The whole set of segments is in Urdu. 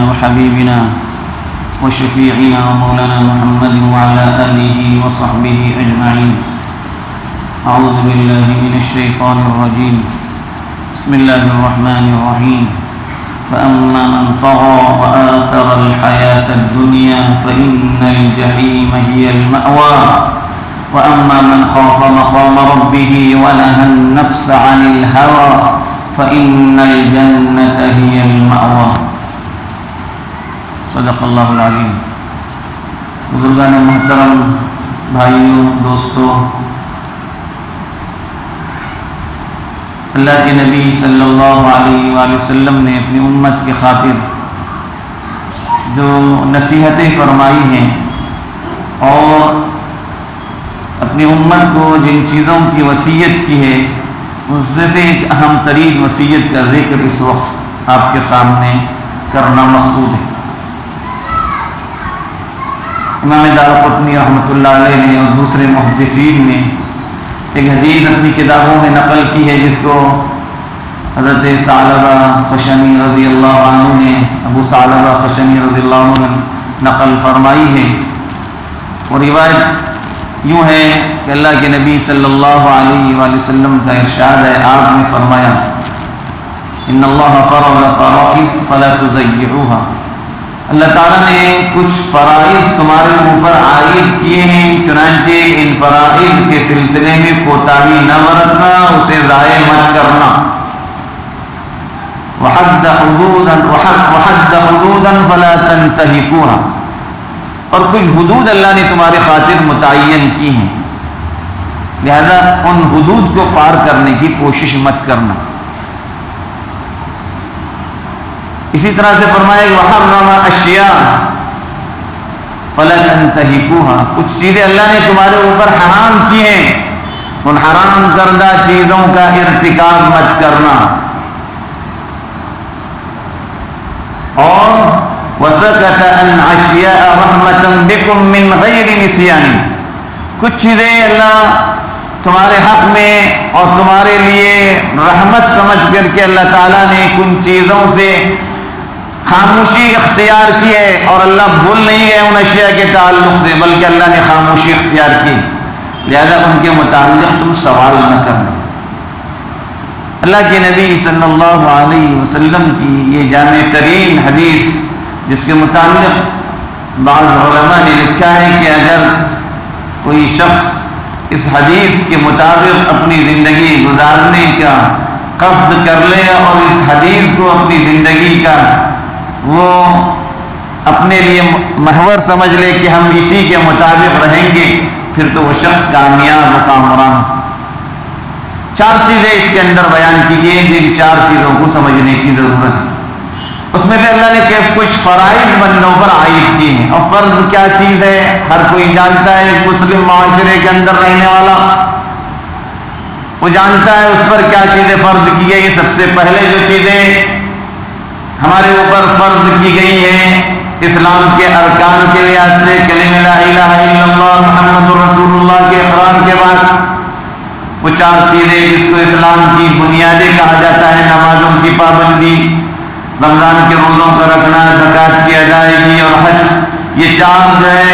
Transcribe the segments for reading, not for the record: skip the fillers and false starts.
وحبيبنا وشفيعنا ومولانا محمد وعلى آله وصحبه أجمعين. أعوذ بالله من الشيطان الرجيم. بسم الله الرحمن الرحيم. فأما من طغى وآثر الحياة الدنيا فإن الجحيم هي المأوى وأما من خاف مقام ربه ونهى النفس عن الهوى فإن الجنة هي المأوى. صدق اللہ العظیم. بزرگان محترم، بھائیوں، دوستوں، اللہ کے نبی صلی اللہ علیہ وآلہ وسلم نے اپنی امت کی خاطر جو نصیحتیں فرمائی ہیں اور اپنی امت کو جن چیزوں کی وصیت کی ہے، اس میں سے ایک اہم ترین وصیت کا ذکر اس وقت آپ کے سامنے کرنا مقصود ہے. امام دارقطنی رحمۃ اللہ علیہ نے اور دوسرے محدثین نے ایک حدیث اپنی کتابوں میں نقل کی ہے جس کو حضرت ثعلبہ خشنی رضی اللہ عنہ نے، ابو ثعلبہ خشنی رضی اللہ عنہ نے نقل فرمائی ہے. اور روایت یوں ہے کہ اللہ کے نبی صلی اللہ علیہ وآلہ وسلم کا ارشاد ہے، آپ نے فرمایا ان اللہ فرض فرائض فلا تضيعوها. اللہ تعالیٰ نے کچھ فرائض تمہارے اوپر عائد کیے ہیں، چنانچہ ان فرائض کے سلسلے میں کوتاہی نہ برتنا، اسے ضائع مت کرنا. وحد حدودا فلا تنتهكوها. اور کچھ حدود اللہ نے تمہاری خاطر متعین کی ہیں، لہذا ان حدود کو پار کرنے کی کوشش مت کرنا. اسی طرح سے فرمایا کہ وحرم اشیاء فلا تنتهكوها. کچھ چیزیں اللہ نے تمہارے اوپر حرام کی ہیں، ان حرام کردہ چیزوں کا ارتکاب مت کرنا. اور وسکت عن اشیاء رحمتا بکم من غیر نسیان. کچھ چیزیں اللہ تمہارے حق میں اور تمہارے لیے رحمت سمجھ کر کے اللہ تعالیٰ نے کن چیزوں سے خاموشی اختیار کی ہے، اور اللہ بھول نہیں ہے ان اشیاء کے تعلق سے، بلکہ اللہ نے خاموشی اختیار کی، لہذا ان کے متعلق تم سوال نہ کرنا. اللہ کے نبی صلی اللہ علیہ وسلم کی یہ جامع ترین حدیث، جس کے متعلق بعض علماء نے لکھا ہے کہ اگر کوئی شخص اس حدیث کے مطابق اپنی زندگی گزارنے کا قصد کر لے اور اس حدیث کو اپنی زندگی کا وہ اپنے لیے محور سمجھ لے کہ ہم اسی کے مطابق رہیں گے، پھر تو وہ شخص کامیاب و کامران. 4 چیزیں اس کے اندر بیان کی گئی ہیں جن 4 چیزوں کو سمجھنے کی ضرورت ہے. اس میں سے اللہ نے کچھ فرائض بندوں پر عائد کیے ہیں. اور فرض کیا چیز ہے ہر کوئی جانتا ہے. ایک مسلم معاشرے کے اندر رہنے والا وہ جانتا ہے اس پر کیا چیزیں فرض کی گئی. سب سے پہلے جو چیزیں ہمارے اوپر فرض کی گئی ہیں اسلام کے ارکان کے لحاظ سے، کلمہ لا الہ الا اللہ محمد رسول اللہ کے اقرار کے بعد وہ 4 چیزیں جس کو اسلام کی بنیادیں کہا جاتا ہے، نمازوں کی پابندی، رمضان کے روزوں کا رکھنا، زکوٰۃ کی ادائیگی اور حج، یہ 4 جو ہے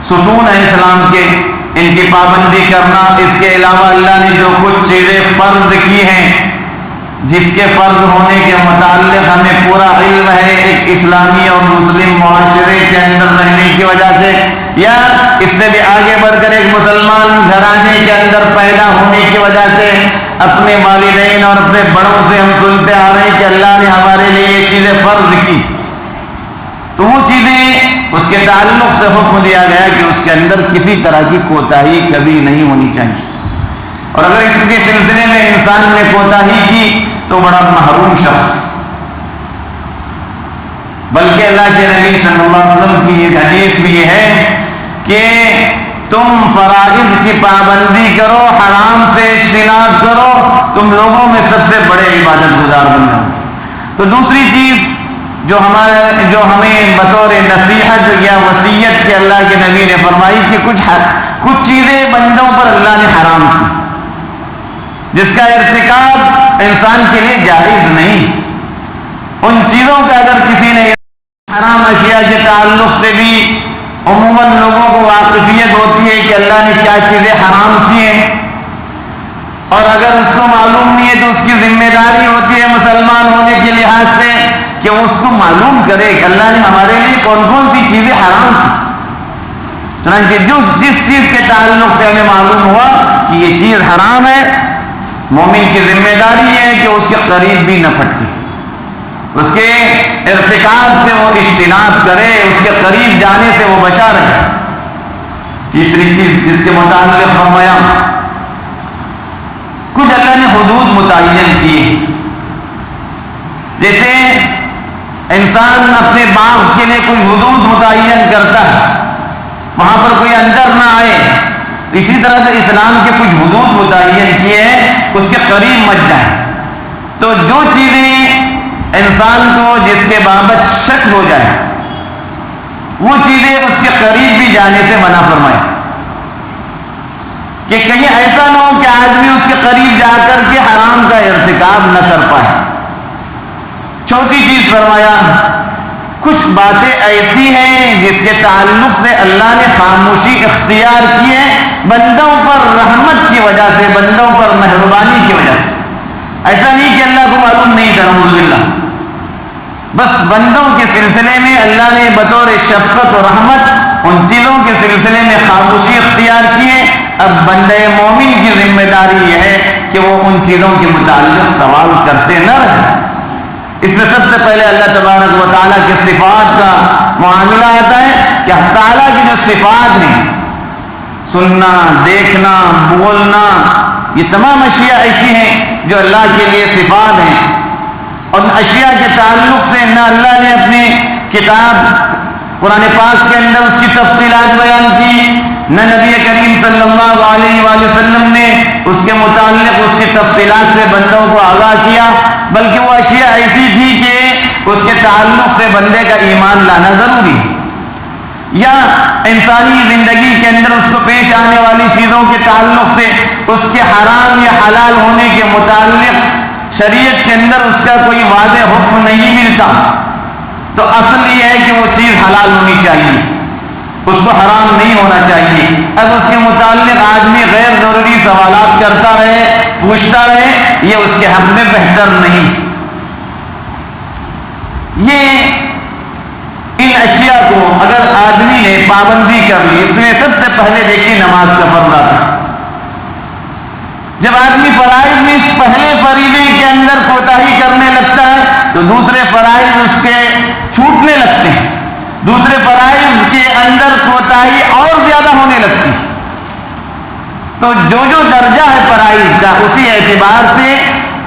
ستون ہے اسلام کے، ان کی پابندی کرنا. اس کے علاوہ اللہ نے جو کچھ چیزیں فرض کی ہیں جس کے فرض ہونے کے متعلق ہمیں پورا علم ہے، ایک اسلامی اور مسلم معاشرے کے اندر رہنے کی وجہ سے، یا اس سے بھی آگے بڑھ کر ایک مسلمان گھرانے کے اندر پیدا ہونے کی وجہ سے اپنے والدین اور اپنے بڑوں سے ہم سنتے آ رہے ہیں کہ اللہ نے ہمارے لیے یہ چیزیں فرض کی. تو وہ چیزیں اس کے تعلق سے حکم دیا گیا کہ اس کے اندر کسی طرح کی کوتاہی کبھی نہیں ہونی چاہیے. اور اگر اس کے سلسلے میں انسان نے کوتاہی کی تو بڑا محروم شخص. بلکہ اللہ کے نبی صلی اللہ علیہ وسلم کی ایک حدیث بھی یہ ہے کہ تم فرائض کی پابندی کرو، حرام سے اجتناب کرو، تم لوگوں میں سب سے بڑے عبادت گزار بن جاؤ. تو دوسری چیز جو ہمیں بطور نصیحت یا وصیت کے اللہ کے نبی نے فرمائی کہ کچھ چیزیں بندوں پر اللہ نے حرام کی جس کا ارتکاب انسان کے لیے جائز نہیں. ان چیزوں کا اگر کسی نے حرام اشیاء کے تعلق سے بھی عموماً لوگوں کو واقفیت ہوتی ہے کہ اللہ نے کیا چیزیں حرام کی ہیں، اور اگر اس کو معلوم نہیں ہے تو اس کی ذمہ داری ہوتی ہے مسلمان ہونے کے لحاظ سے کہ وہ اس کو معلوم کرے کہ اللہ نے ہمارے لیے کون کون سی چیزیں حرام کی۔ چنانچہ جس چیز کے تعلق سے ہمیں معلوم ہوا کہ یہ چیز حرام ہے، مومن کی ذمہ داری یہ ہے کہ اس کے قریب بھی نہ پھٹکے، اس کے ارتکاب سے وہ اجتناب کرے، اس کے قریب جانے سے وہ بچا رہے۔ تیسری چیز جس کے متعلق فرمایا، کچھ اللہ نے حدود متعین کی ہیں، جیسے انسان اپنے باغ کے لیے کچھ حدود متعین کرتا ہے، وہاں پر کوئی اندر نہ آئے، اسی طرح سے اسلام کے کچھ حدود متعین کیے ہیں، اس کے قریب مت جائیں۔ تو جو چیزیں انسان کو جس کے بابت شک ہو جائے، وہ چیزیں اس کے قریب بھی جانے سے منع فرمایا، کہ کہیں ایسا نہ ہو کہ آدمی اس کے قریب جا کر کے حرام کا ارتکاب نہ کر پائے۔ چوتھی چیز فرمایا، کچھ باتیں ایسی ہیں جس کے تعلق سے اللہ نے خاموشی اختیار کی ہے، بندوں پر رحمت کی وجہ سے، بندوں پر مہربانی کی وجہ سے۔ ایسا نہیں کہ اللہ کو معلوم نہیں تھا، نعوذ باللہ، بس بندوں کے سلسلے میں اللہ نے بطور شفقت و رحمت ان چیزوں کے سلسلے میں خاموشی اختیار کی ہے۔ اب بندے مومن کی ذمہ داری یہ ہے کہ وہ ان چیزوں کے متعلق سوال کرتے نہ رہیں۔ اس میں سب سے پہلے اللہ تبارک و تعالیٰ کے صفات کا معاملہ آتا ہے کہ تعالیٰ کی جو صفات ہیں، سننا، دیکھنا، بولنا، یہ تمام اشیاء ایسی ہیں جو اللہ کے لیے صفات ہیں، اور ان اشیاء کے تعلق سے نہ اللہ نے اپنی کتاب قرآن پاک کے اندر اس کی تفصیلات بیان کی، نہ نبی کریم صلی اللہ علیہ وآلہ وسلم نے اس کے متعلق اس کی تفصیلات سے بندوں کو آگاہ کیا، بلکہ وہ اشیاء ایسی تھی کہ اس کے تعلق سے بندے کا ایمان لانا ضروری ہے، یا انسانی زندگی کے اندر اس کو پیش آنے والی چیزوں کے تعلق سے اس کے حرام یا حلال ہونے کے متعلق شریعت کے اندر اس کا کوئی واضح حکم نہیں ملتا، تو اصل یہ ہے کہ وہ چیز حلال ہونی چاہیے، اس کو حرام نہیں ہونا چاہیے۔ اب اس کے متعلق آدمی غیر ضروری سوالات کرتا رہے، پوچھتا رہے، یہ اس کے حق میں بہتر نہیں۔ یہ ان اشیاء کو اگر آدمی نے پابندی کر لی، اس میں سب سے پہلے دیکھیے نماز کا فرض آتا ہے۔ جب آدمی فرائض میں اس پہلے فریضے کے اندر کوتاہی کرنے لگتا ہے تو دوسرے فرائض اس کے چھوٹنے لگتے ہیں، دوسرے فرائض کے اندر کوتاہی اور زیادہ ہونے لگتی ہے۔ تو جو درجہ ہے فرائض کا، اسی اعتبار سے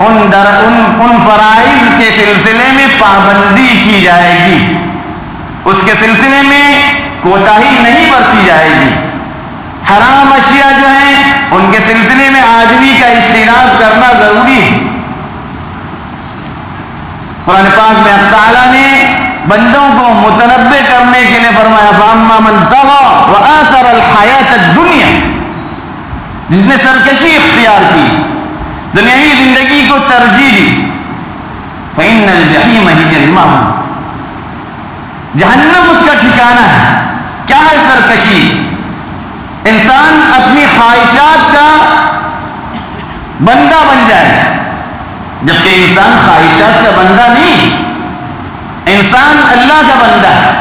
ان فرائض کے سلسلے میں پابندی کی جائے گی، اس کے سلسلے میں کوتاہی نہیں برتی جائے گی۔ حرام اشیاء جو ہیں ان کے سلسلے میں آدمی کا اجتناب کرنا ضروری ہے۔ قرآن پاک میں اللہ تعالیٰ نے بندوں کو متنبع کرنے کے لیے فرمایا، فَأَمَّا مَنْ طَغَىٰ وَآثَرَ الْحَيَاةَ الدُّنْيَا، جس نے سرکشی اختیار کی، دنیاوی زندگی کو ترجیح دی، فَإِنَّ الْجَحِيمَ هِيَ الْمَأْوَىٰ، جہنم اس کا ٹھکانہ ہے۔ کیا ہے سرکشی؟ انسان اپنی خواہشات کا بندہ بن جائے، جبکہ انسان خواہشات کا بندہ نہیں، انسان اللہ کا بندہ ہے۔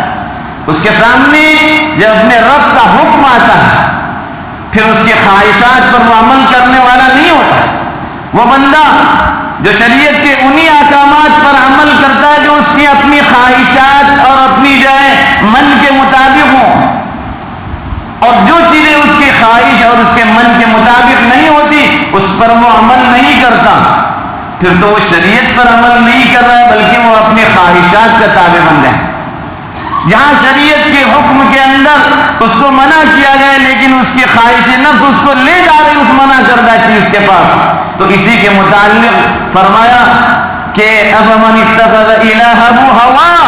اس کے سامنے جب اپنے رب کا حکم آتا ہے پھر اس کی خواہشات پر وہ عمل کرنے والا نہیں ہوتا۔ وہ بندہ جو شریعت کے انہی احکامات پر عمل کرتا ہے جو اس کی اپنی خواہشات اور اپنی جو ہے من کے مطابق ہوں، اور جو چیزیں اس کی خواہش اور اس کے من کے مطابق نہیں ہوتی اس پر وہ عمل نہیں کرتا، پھر تو وہ شریعت پر عمل نہیں کر رہا ہے بلکہ وہ اپنی خواہشات کا تابع بن گیا۔ جہاں شریعت کے حکم کے اندر اس کو منع کیا گیا لیکن اس کی خواہش نفس اس کو لے جا رہی اس منع کردہ چیز کے پاس، تو اسی کے متعلق فرمایا کہ افمن اتخذ الہہ ہواہ،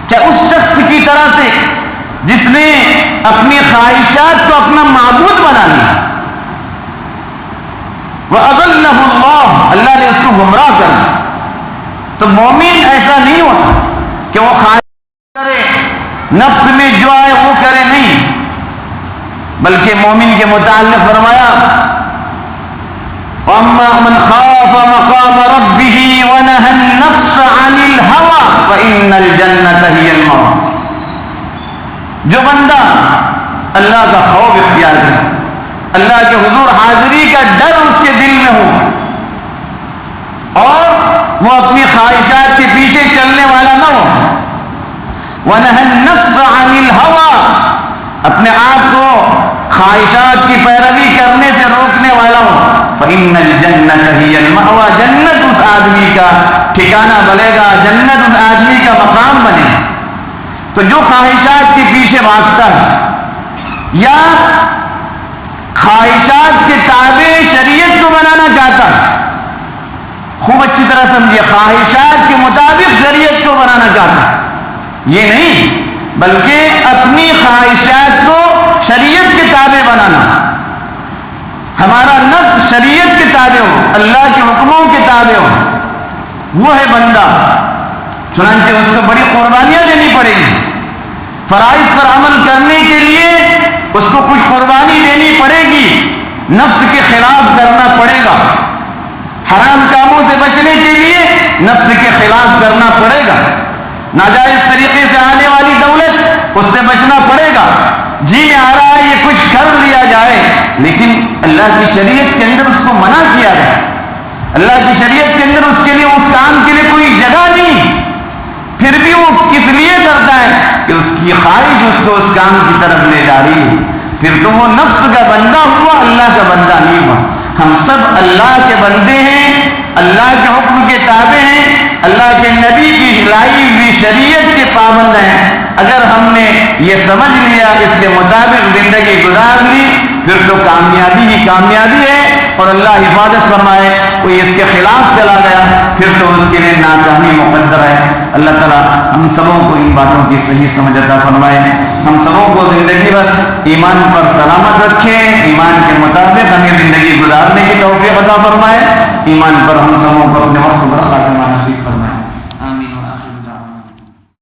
کیا اس شخص کی طرح سے جس نے اپنی خواہشات کو اپنا معبود بنا لیا، وَأَضَلَّهُ اللَّهُ، اللہ نے اس کو گمراہ کر دیا۔ تو مومن ایسا نہیں ہوتا کہ وہ نفس میں جو آئے وہ کرے نہیں، بلکہ مومن کے متعلق فرمایا وَأَمَّا مَنْ خَافَ مَقَامَ رَبِّهِ وَنَهَى النَّفْسَ عَنِ الْهَوَىٰ فَإِنَّ الْجَنَّةَ هِيَ الْمَأْوَىٰ۔ جو بندہ اللہ کا خوف اختیار کرے، اللہ کے حضور حاضری کا ڈر اس کے دل میں ہو، اور وہ اپنی خواہشات کے پیچھے چلنے والا نہ ہو، وَنَهَى النَّفْسَ عَنِ الْهَوَىٰ، اپنے آپ کو خواہشات کی پیروی کرنے سے روکنے والا ہو، فَإِنَّ الْجَنَّةَ هِيَ الْمَأْوَىٰ، جنت اس آدمی کا ٹھکانہ بنے گا، جنت اس آدمی کا مقام بنے گا۔ تو جو خواہشات کے پیچھے بھاگتا ہے یا خواہشات کے تابع شریعت کو بنانا چاہتا ہے، خوب اچھی طرح سمجھیے، خواہشات کے مطابق شریعت کو بنانا چاہتا ہے، یہ نہیں بلکہ اپنی خواہشات کو شریعت کے تابع بنانا، ہمارا نفس شریعت کے تابع ہو، اللہ کے حکموں کے تابع ہو، وہ ہے بندہ۔ چنانچہ اس کو بڑی قربانیاں دینی پڑے گی، فرائض پر عمل کرنے کے لیے اس کو کچھ قربانی دینی پڑے گی، نفس کے خلاف کرنا پڑے گا، حرام کاموں سے بچنے کے لیے نفس کے خلاف کرنا پڑے گا، ناجائز طریقے سے آنے والی دولت اس سے بچنا پڑے گا، جی میں آ رہا ہے یہ کچھ کر لیا جائے، لیکن اللہ کی شریعت کے اندر اس کو منع کیا گیا، اللہ کی شریعت کے اندر اس کے لیے اس کام کے لیے کوئی جگہ نہیں، پھر بھی وہ کس لیے کرتا ہے کہ اس کی خواہش اس کو اس کام کی طرف لے جا رہی ہے، پھر تو وہ نفس کا بندہ ہوا، اللہ کا بندہ نہیں ہوا۔ ہم سب اللہ کے بندے ہیں، اللہ کے حکم کے تابع ہیں، اللہ کے نبی کی لائی ہوئی شریعت کے پابند ہیں۔ اگر ہم نے یہ سمجھ لیا، اس کے مطابق زندگی گزار لی، پھر تو کامیابی ہی کامیابی ہے، اور اللہ حفاظت فرمائے کوئی اس کے خلاف چلا گیا پھر تو اس کے لیے ناکامی مقدر ہے۔ اللہ تعالیٰ ہم سبوں کو ان باتوں کی صحیح سمجھ عطا فرمائے، ہم سبوں کو زندگی بھر ایمان پر سلامت رکھے، ایمان کے مطابق ہمیں زندگی گزارنے کی توفیق عطا فرمائے، ایمان پر ہم سبوں کو اپنے وقت پر خاتمہ نصیب